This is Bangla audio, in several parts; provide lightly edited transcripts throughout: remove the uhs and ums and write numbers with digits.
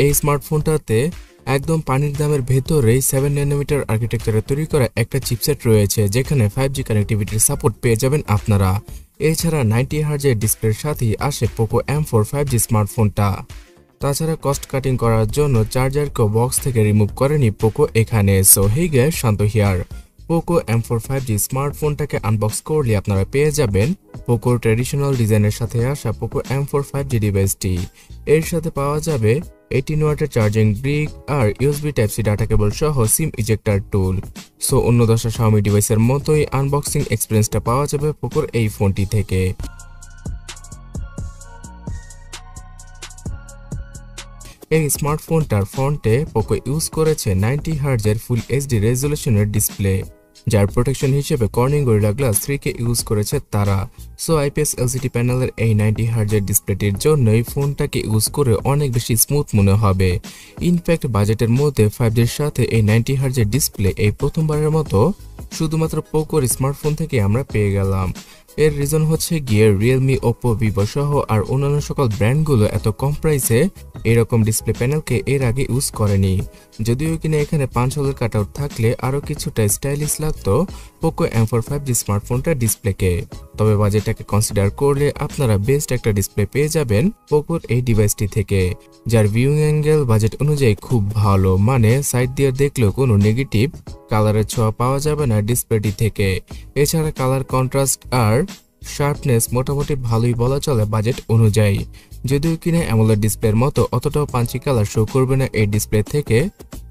এই স্মার্টফোনটাতে একদম পানির দামের ভেতরেই 7 ন্যানোমিটার আর্কিটেকচারে তৈরি করা একটা চিপসেট রয়েছে, যেখানে 5G কানেক্টিভিটির সাপোর্ট পেয়ে যাবেন আপনারা। এছাড়া 90 হার্জের ডিসপ্লের সাথেই আসে পোকো M4 5G স্মার্টফোনটা। তাছাড়া কস্ট কাটিং করার জন্য চার্জারকেও বক্স থেকে রিমুভ করেনি পোকো এখানে। So hey guys, Shanto here. Poco M4 5G স্মার্টফোনটাকে আনবক্স করলে আপনারা পেয়ে যাবেন পোকোর ট্র্যাডিশনাল ডিজাইনের সাথে আসা পোকো M4 5G ডিভাইসটি। এর সাথে পাওয়া যাবে 18 ওয়াটের চার্জিং ব্রিক আর USB Type-C ডাটা কেবল সহ সিম ইজেক্টর টুল। সো অন্য 10টা Xiaomi ডিভাইসের মতোই আনবক্সিং এক্সপিরিয়েন্সটা পাওয়া যাবে পোকোর এই ফোনটি থেকে। এই স্মার্টফোনটার ফ্রন্টে পোকো ইউজ করেছে 90 হার্জের ফুল এইচডি রেজলিউশনের ডিসপ্লে, যার প্রোটেকশন হিসেবে কর্নিং গরিলা গ্লাস 3কে ইউজ করেছে তারা। সো IPS LCD প্যানেলের এই 90 হার্জের ডিসপ্লেটির জন্যই ফোনটাকে ইউজ করে অনেক বেশি স্মুথ মনে হবে। ইনফ্যাক্ট বাজেটের মধ্যে 5G'র সাথে এই 90 হার্জের ডিসপ্লে এই প্রথমবারের মতো শুধুমাত্র পোকোর স্মার্টফোন থেকে আমরা পেয়ে গেলাম। এর রিজন হচ্ছে গিয়ে রিয়েলমি, ওপো, ভিভো সহ আর অন্যান্য সকল ব্র্যান্ডগুলো এত কম প্রাইসে এরকম ডিসপ্লে প্যানেলকে এর আগে ইউজ করেনি। যদিও কিনা এখানে 5 হলের কাটআউট থাকলে আরও কিছুটা স্টাইলিশ লাগতো পোকো M4 5G স্মার্টফোনটার ডিসপ্লেকে। তবে বাজেটটাকে কনসিডার করলে আপনারা বেস্ট একটা ডিসপ্লে পেয়ে যাবেন পোকোর এই ডিভাইসটি থেকে, যার ভিউইং অ্যাঙ্গেল বাজেট অনুযায়ী খুব ভালো, মানে সাইড দিয়ে দেখলেও কোনো নেগেটিভ কালারের ছোঁয়া পাওয়া যাবে না ডিসপ্লেটি থেকে। এছাড়া কালার কন্ট্রাস্ট আর শার্পনেস মোটামুটি ভালোই বলা চলে বাজেট অনুযায়ী। যদিও কিনা অ্যামোলেড ডিসপ্লের মতো অতটাও পাঞ্চি কালার শো করবে না এই ডিসপ্লে থেকে,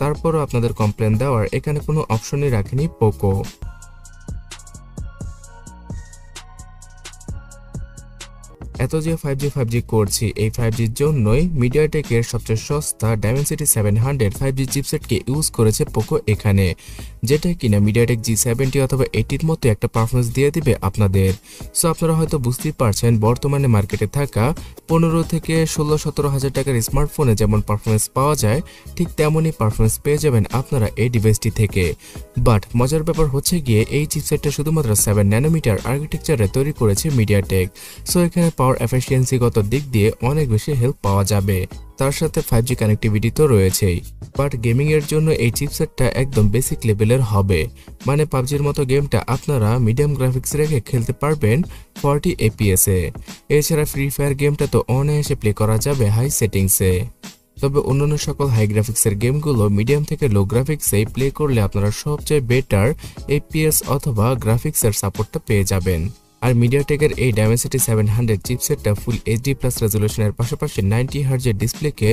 তারপরও আপনাদের কমপ্লেন দেওয়ার এখানে কোনো অপশনই রাখেনি পোকো। এত যে 5G করছি, এই 5G'র জন্যই মিডিয়াটেকের সবচেয়ে সস্তা ডাইমেনসিটি 700 5G চিপসেটকে ইউজ করেছে পোকো এখানে, যেটা কিনা মিডিয়াটেক G70 অথবা 80-র মতো একটা পারফরমেন্স দিয়ে দিবে আপনাদের। সো আপনারা হয়তো বুঝতেই পারছেন বর্তমানে মার্কেটে থাকা 15 থেকে 16-17 হাজার টাকার স্মার্টফোনে যেমন পারফরমেন্স পাওয়া যায়, ঠিক তেমনই পারফরমেন্স পেয়ে যাবেন আপনারা এই ডিভাইসটি থেকে। বাট মজার ব্যাপার হচ্ছে গিয়ে এই চিপসেটটা শুধুমাত্র 7 ন্যানোমিটার আর্কিটেকচারে তৈরি করেছে মিডিয়াটেক। সো এখানে পাওয়ার এফিসিয়েন্সিগত দিক দিয়ে অনেক বেশি হেল্প পাওয়া যাবে। তার সাথে 5G কানেক্টিভিটি তো রয়েছেই। বাট গেমিং এর জন্য এই চিপসেটটা একদম বেসিক লেভেলের হবে, মানে পাবজির মতো গেমটা আপনারা মিডিয়াম গ্রাফিক্স রেখে খেলতে পারবেন 40 FPS এ। এছাড়া ফ্রি ফায়ার গেমটা তো অনায়াসে প্লে করা যাবে হাই সেটিংসে। তবে অন্যান্য সকল হাই গ্রাফিক্সের গেমগুলো মিডিয়াম থেকে লো গ্রাফিক্সে প্লে করলে আপনারা সবচেয়ে বেটার FPS অথবা গ্রাফিক্সের সাপোর্টটা পেয়ে যাবেন। আর মিডিয়াটেকের এই ডাইমেনসিটি 700 চিপসেটটা ফুল HD+ রেজলিউশনের পাশাপাশি 90 হার্জের ডিসপ্লেকে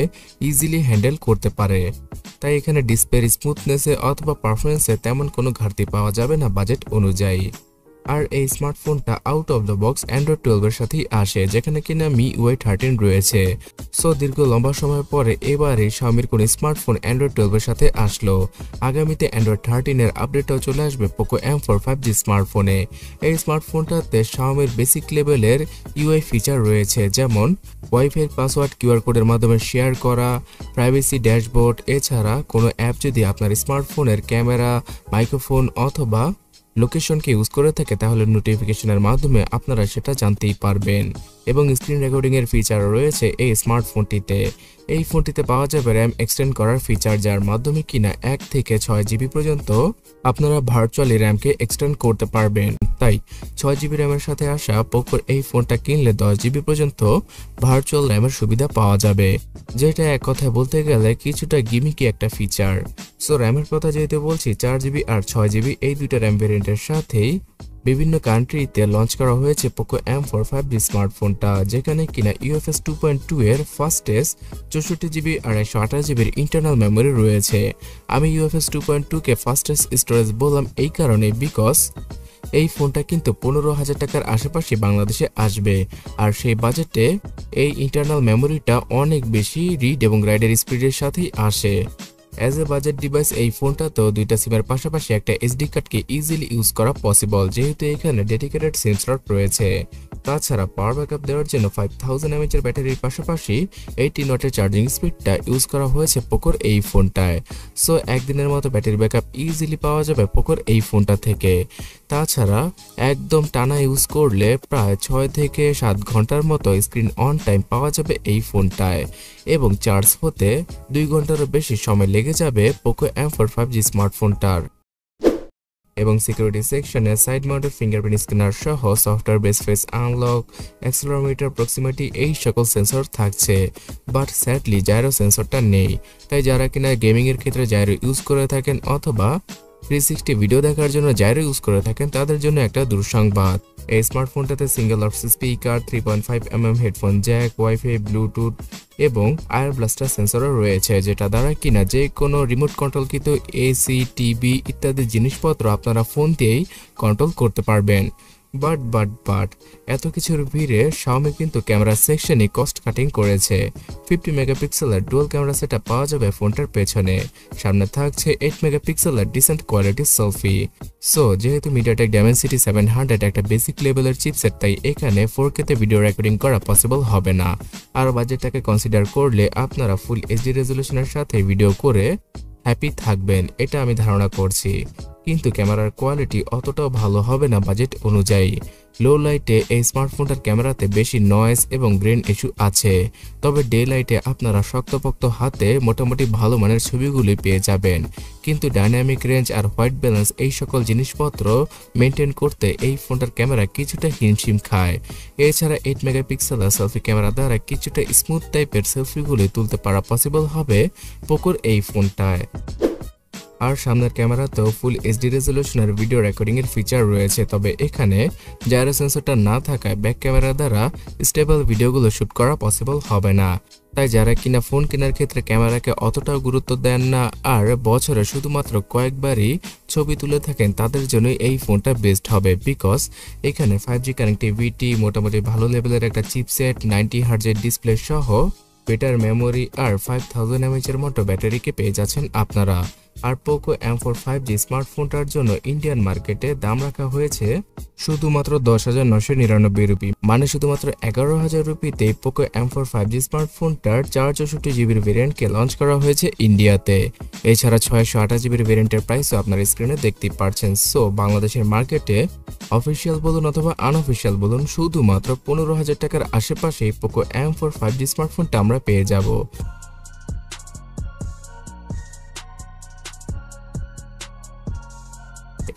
ইজিলি হ্যান্ডেল করতে পারে। তাই এখানে ডিসপ্লের স্মুথনেসে অথবা পারফরমেন্সে তেমন কোনো ঘাটতি পাওয়া যাবে না বাজেট অনুযায়ী। আর এই স্মার্টফোনটা out of the box Android 12 এর সাথেই আসে, যেখানে কিনা MIUI 13 রয়েছে। সো দীর্ঘ লম্বা সময় পরে এবারে Xiaomiর কোন স্মার্টফোন অ্যান্ড্রয়েড 12 এর সাথে আসলো। আগামীতে অ্যান্ড্রয়েড 13 এর আপডেটটাও চলে আসবে পোকো M4 5G স্মার্টফোনে। এই স্মার্টফোনটাতে Xiaomiর বেসিক লেভেলের UI ফিচার রয়েছে, যেমন ওয়াইফাই পাসওয়ার্ড QR কোডের মাধ্যমে শেয়ার করা, প্রাইভেসি ড্যাশবোর্ড। এছাড়া কোনো অ্যাপ যদি আপনার স্মার্টফোনের ক্যামেরা, মাইক্রোফোন অথবা লোকেশনকে ইউজ করে থাকে, তাহলে নোটিফিকেশনের মাধ্যমে আপনারা সেটা জানতেই পারবেন। এবং স্ক্রিন রেকর্ডিং এর ফিচার রয়েছে এই স্মার্টফোনটিতে। এই ফোনটিতে পাওয়া যাবে র্যাম এক্সটেন্ড করার ফিচার, যার মাধ্যমে কিনা 1 থেকে 6 জিবি পর্যন্ত আপনারা ভার্চুয়ালি র্যামকে এক্সটেন্ড করতে পারবেন। তাই 6 জিবি র্যামের সাথে আসা পোকোর এই ফোনটা কিনলে 10 জিবি পর্যন্ত ভার্চুয়াল র্যামের সুবিধা পাওয়া যাবে, যেটা এক কথায় বলতে গেলে কিছুটা গিমিকি একটা ফিচার। সো র্যামের কথা যেহেতু বলছি, 4 জিবি আর 6 জিবি এই দুইটা র্যাম ভেরিয়েন্টের সাথেই বিভিন্ন কান্ট্রিতে লঞ্চ করা হয়েছে পোকো M4 5G স্মার্টফোনটা, যেখানে কিনা UFS 2.2 এর ফাস্টেস্ট 64 জিবি আর 128 জিবির ইন্টারনাল মেমোরি রয়েছে। আমি UFS 2.2 কে ফাস্টেস্ট স্টোরেজ বললাম এই কারণে, বিকজ এই ফোনটা কিন্তু 15,000 টাকার আশেপাশে বাংলাদেশে আসবে, আর সেই বাজেটে এই ইন্টারনাল মেমোরিটা অনেক বেশি রিড এবং রাইডের স্পিডের সাথেই আসে। অ্যাজ এ বাজেট ডিভাইস এই ফোনটাতেও দুইটা সিমের পাশাপাশি একটা SD কার্ডকে ইজিলি ইউজ করা পসিবল, যেহেতু এখানে ডেডিকেটেড সিম স্লট রয়েছে। তাছাড়া পাওয়ার ব্যাকআপ দেওয়ার জন্য 5000 mAh এর ব্যাটারির পাশাপাশি 18 ওয়াটের চার্জিং স্পিডটা ইউজ করা হয়েছে পোকোর এই ফোনটায়। সো একদিনের মতো ব্যাটারি ব্যাকআপ ইজিলি পাওয়া যাবে পোকোর এই ফোনটা থেকে। তাছাড়া একদম টানা ইউজ করলে প্রায় 6 থেকে 7 ঘন্টার মতো স্ক্রিন অন টাইম পাওয়া যাবে এই ফোনটায়, এবং চার্জ হতে 2 ঘন্টারও বেশি সময় লেগে যাবে পোকো M4 5G স্মার্টফোনটার। এবং সিকিউরিটি সেকশনে সাইড মাউন্টেড ফিঙ্গারপ্রিন্ট স্ক্যানার সহ software base face unlock, accelerometer, proximity এই সকল সেন্সর থাকছে। বাট স্যাডলি জাইরো সেন্সরটা নেই। তাই যারা কিনা গেমিং এর ক্ষেত্রে জাইরো ইউজ করে থাকেন অথবা 360 ভিডিও দেখার জন্য জাইরো ইউজ করে থাকেন তাদের জন্য একটা দুঃসংবাদ। এই স্মার্টফোনটাতে single option speaker, 3.5mm headphone jack, wifi, bluetooth এবং আয়ার ব্লাস্টার সেন্সরও রয়েছে, যেটা দ্বারা কিনা যে কোনো রিমোট কন্ট্রোলকৃত এসি, টিভি ইত্যাদি জিনিসপত্র আপনারা ফোন দিয়েই কন্ট্রোল করতে পারবেন। বাট এত কিছুর ভিড়ে Xiaomi কিন্তু ক্যামেরা সেকশনে কস্ট কাটিং করেছে। 50 মেগাপিক্সেলের ডুয়াল ক্যামেরা সেটআপ পাওয়া যাবে ফোনটার পেছনে। সামনে থাকছে 8 মেগাপিক্সেলের ডিসেন্ট কোয়ালিটির সেলফি। সো যেহেতু মিডিয়াটেক ডাইমেনসিটি 700 একটা বেসিক লেভেলের চিপসেট, তাই এখানে 4K তে ভিডিও রেকর্ডিং করা পসিবল হবে না। আর বাজেটটাকে কনসিডার করলে আপনারা ফুল এইচডি রেজলিউশনের সাথে ভিডিও করে হ্যাপি থাকবেন, এটা আমি ধারণা করছি। কিন্তু ক্যামেরার কোয়ালিটি অতটাও ভালো হবে না বাজেট অনুযায়ী। লো লাইটে এই স্মার্টফোনটার ক্যামেরাতে বেশি নয়েজ এবং গ্রেন ইস্যু আছে, তবে ডে লাইটে আপনারা শক্তপোক্ত হাতে মোটামুটি ভালো মানের ছবিগুলি পেয়ে যাবেন। কিন্তু ডাইনামিক রেঞ্জ আর হোয়াইট ব্যালেন্স এই সকল জিনিসপত্র মেনটেন করতে এই ফোনটার ক্যামেরা কিছুটা হিমশিম খায়। এছাড়া 8 মেগাপিক্সেলের সেলফি ক্যামেরা দ্বারা কিছুটা স্মুথ টাইপের সেলফিগুলি তুলতে পারা পসিবল হবে পোকোর এই ফোনটায়। আর সামনের ক্যামেরাতেও ফুল এইচডি রেজলিউশনের ভিডিও রেকর্ডিং এর ফিচার রয়েছে, তবে এখানে জাইরো সেন্সরটা না থাকায় ব্যাক ক্যামেরা দ্বারা স্টেবল ভিডিওগুলো শুট করা পসিবল হবে না। তাই যারা কিনা ফোন কেনার ক্ষেত্রে ক্যামেরাকে অতটাও গুরুত্ব দেন না আর বছরে শুধুমাত্র কয়েকবারই ছবি তুলে থাকেন, তাদের জন্য এই ফোনটা বেস্ট হবে। বিকজ এখানে 5G কানেক্টিভিটি, মোটামুটি ভালো লেভেলের একটা চিপসেট, 90 হার্জের ডিসপ্লে সহ বেটার মেমোরি আর 5000 mAh এর মতো ব্যাটারিকে পেয়ে যাচ্ছেন আপনারা। আর পোকো M4 5G স্মার্টফোনটার জন্য ইন্ডিয়ান মার্কেটে দাম রাখা হয়েছে শুধুমাত্র 10,999 রুপি, মানে শুধুমাত্র 11,000 রুপিতে Poco M4 5G স্মার্টফোনটার 464GB ভেরিয়েন্টকে launch করা হয়েছে ইন্ডিয়াতে। এছাড়া 628GB ভেরিয়েন্টের প্রাইসও আপনার স্ক্রিনে দেখতে পাচ্ছেন। সো বাংলাদেশের মার্কেটে অফিসিয়াল বলুন অথবা আনঅফিসিয়াল বলুন শুধুমাত্র 15,000 টাকার আশেপাশেই পোকো M4 5G স্মার্টফোনটা আমরা পেয়ে যাব।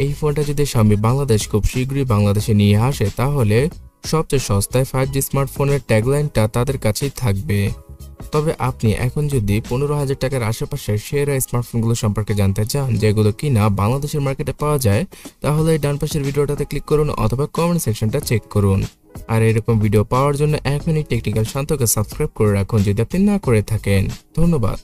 এই ফোনটা যদি Xiaomi বাংলাদেশ খুব শীঘ্রই বাংলাদেশে নিয়ে আসে, তাহলে সবচেয়ে সস্তায় 5G স্মার্টফোনের ট্যাগলাইনটা তাদের কাছেই থাকবে। তবে আপনি এখন যদি 15,000 টাকার আশেপাশে সেরা স্মার্টফোনগুলো সম্পর্কে জানতে চান, যেগুলো কিনা বাংলাদেশের মার্কেটে পাওয়া যায়, তাহলে ডান পাশের ভিডিওটাতে ক্লিক করুন অথবা কমেন্ট সেকশনটা চেক করুন। আর এরকম ভিডিও পাওয়ার জন্য এখনই টেকনিক্যাল শান্তকে সাবস্ক্রাইব করে রাখুন যদি আপনি না করে থাকেন। ধন্যবাদ।